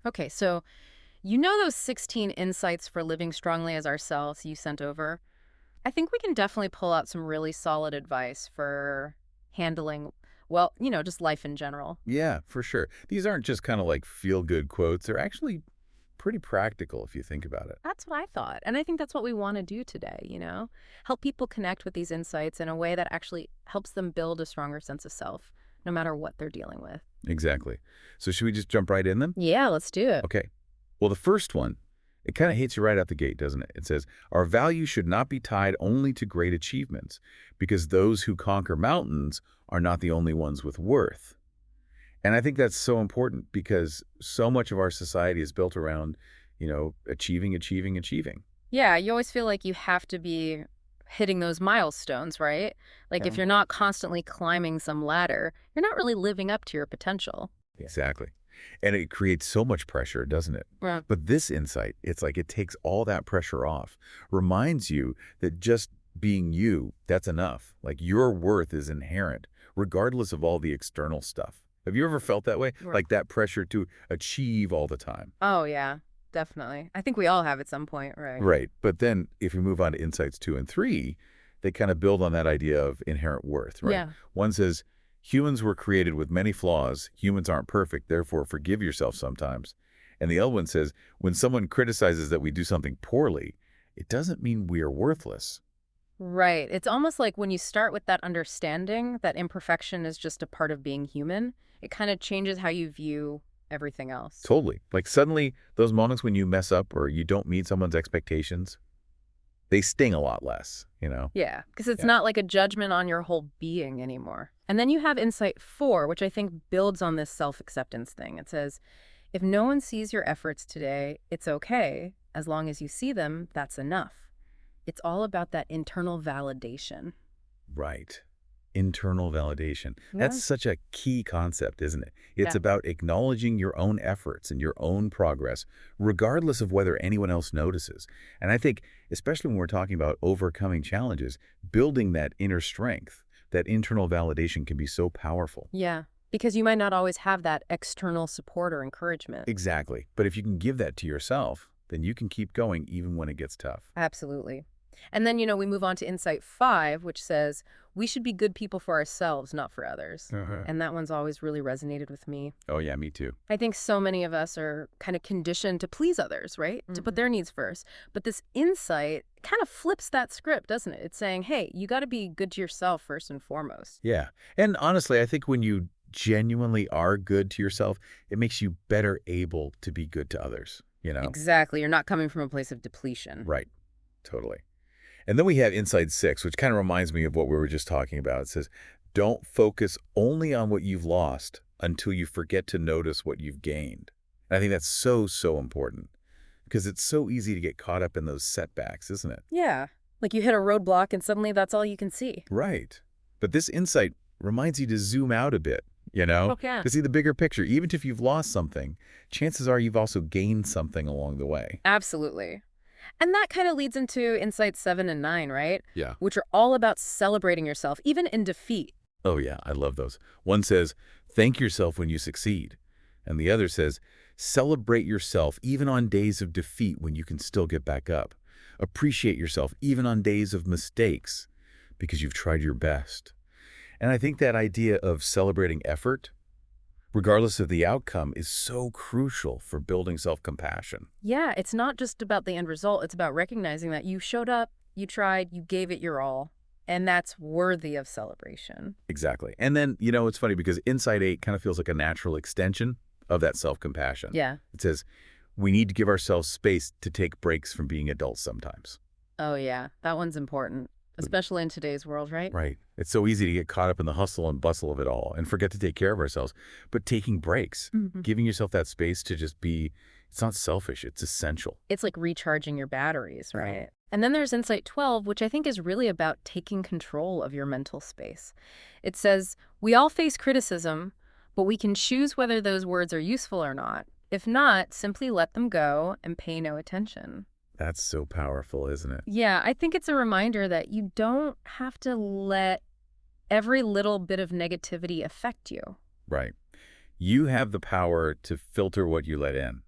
Okay, so you know those 16 insights for living strongly as ourselves you sent over? I think we can definitely pull out some really solid advice for handling, well, just life in general. Yeah, for sure. These aren't just kind of like feel-good quotes. They're actually pretty practical if you think about it. That's what I thought. And I think that's what we want to do today, Help people connect with these insights in a way that actually helps them build a stronger sense of self, no matter what they're dealing with. Exactly. So should we just jump right in them? Yeah, let's do it. Okay. Well, the first one, it kind of hits you right out the gate, doesn't it? It says, our value should not be tied only to great achievements, because those who conquer mountains are not the only ones with worth. And I think that's so important because so much of our society is built around, achieving, achieving, achieving. Yeah, you always feel like you have to be hitting those milestones, right? Like if Yeah. you're not constantly climbing some ladder, you're not really living up to your potential. Exactly. And it creates so much pressure, doesn't it? Right. But this insight, it's like it takes all that pressure off, reminds you that just being you, that's enough. Like your worth is inherent, regardless of all the external stuff. Have you ever felt that way? Right. Like that pressure to achieve all the time? Oh, yeah, definitely. I think we all have at some point, right? Right. But then if we move on to insights 2 and 3, they kind of build on that idea of inherent worth, right? Yeah. One says, humans were created with many flaws. Humans aren't perfect. Therefore, forgive yourself sometimes. And the other one says, when someone criticizes that we do something poorly, it doesn't mean we are worthless. Right. It's almost like when you start with that understanding that imperfection is just a part of being human, it kind of changes how you view everything else. Totally. Like suddenly, those moments when you mess up or you don't meet someone's expectations, they sting a lot less. Yeah, because it's Yeah. not like a judgment on your whole being anymore. And then you have insight 4, which I think builds on this self-acceptance thing. It says, if no one sees your efforts today, it's okay. As long as you see them, that's enough. It's all about that internal validation. Right. Internal validation. That's Yeah. such a key concept, isn't it? It's Yeah. about acknowledging your own efforts and your own progress, regardless of whether anyone else notices. And I think, especially when we're talking about overcoming challenges, building that inner strength, that internal validation can be so powerful. Yeah. Because you might not always have that external support or encouragement. Exactly. But if you can give that to yourself, then you can keep going even when it gets tough. Absolutely. And then, we move on to insight 5, which says we should be good people for ourselves, not for others. Uh-huh. And that one's always really resonated with me. Oh, yeah, me too. I think so many of us are kind of conditioned to please others, right? To put their needs first. But this insight kind of flips that script, doesn't it? It's saying, hey, you got to be good to yourself first and foremost. Yeah. And honestly, I think when you genuinely are good to yourself, it makes you better able to be good to others. Exactly. You're not coming from a place of depletion. Right. Totally. And then we have Inside 6, which kind of reminds me of what we were just talking about. It says, don't focus only on what you've lost until you forget to notice what you've gained. And I think that's so, so important because it's so easy to get caught up in those setbacks, isn't it? Yeah. Like you hit a roadblock and suddenly that's all you can see. Right. But this insight reminds you to zoom out a bit, Okay. to see the bigger picture. Even if you've lost something, chances are you've also gained something along the way. Absolutely. And that kind of leads into insight 7 and 9, right? Yeah. Which are all about celebrating yourself, even in defeat. Oh, yeah, I love those. One says, thank yourself when you succeed. And the other says, celebrate yourself even on days of defeat when you can still get back up. Appreciate yourself even on days of mistakes because you've tried your best. And I think that idea of celebrating effort, regardless of the outcome, is so crucial for building self-compassion. Yeah, it's not just about the end result. It's about recognizing that you showed up, you tried, you gave it your all, and that's worthy of celebration. Exactly. And then, it's funny because Insight 8 kind of feels like a natural extension of that self-compassion. Yeah. It says, we need to give ourselves space to take breaks from being adults sometimes. Oh, yeah. That one's important, especially in today's world, right? Right. It's so easy to get caught up in the hustle and bustle of it all and forget to take care of ourselves. But taking breaks, giving yourself that space to just be, it's not selfish, it's essential. It's like recharging your batteries, right? Right. And then there's insight 12, which I think is really about taking control of your mental space. It says, we all face criticism, but we can choose whether those words are useful or not. If not, simply let them go and pay no attention. That's so powerful, isn't it? Yeah, I think it's a reminder that you don't have to let every little bit of negativity affect you. Right. You have the power to filter what you let in.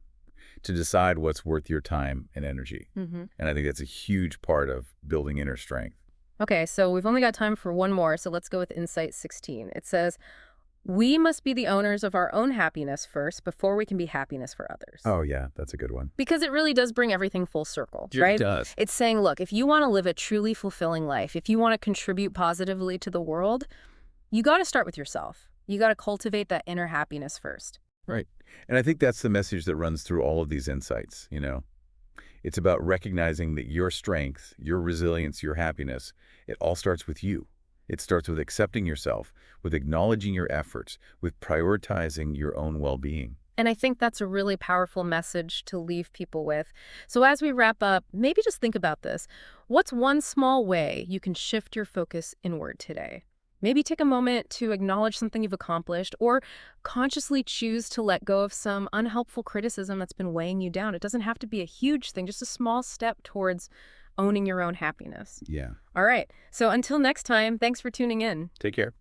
to decide what's worth your time and energy. Mm-hmm. And I think that's a huge part of building inner strength. Okay, so we've only got time for one more, so let's go with insight 16. It says, we must be the owners of our own happiness first before we can be happiness for others. Oh, yeah, that's a good one. Because it really does bring everything full circle, It right? does. It's saying, look, if you want to live a truly fulfilling life, if you want to contribute positively to the world, you got to start with yourself. You got to cultivate that inner happiness first. Right. And I think that's the message that runs through all of these insights, you know. It's about recognizing that your strength, your resilience, your happiness, it all starts with you. It starts with accepting yourself, with acknowledging your efforts, with prioritizing your own well-being. And I think that's a really powerful message to leave people with. So as we wrap up, maybe just think about this. What's one small way you can shift your focus inward today? Maybe take a moment to acknowledge something you've accomplished or consciously choose to let go of some unhelpful criticism that's been weighing you down. It doesn't have to be a huge thing, just a small step towards owning your own happiness. Yeah. All right. So until next time, thanks for tuning in. Take care.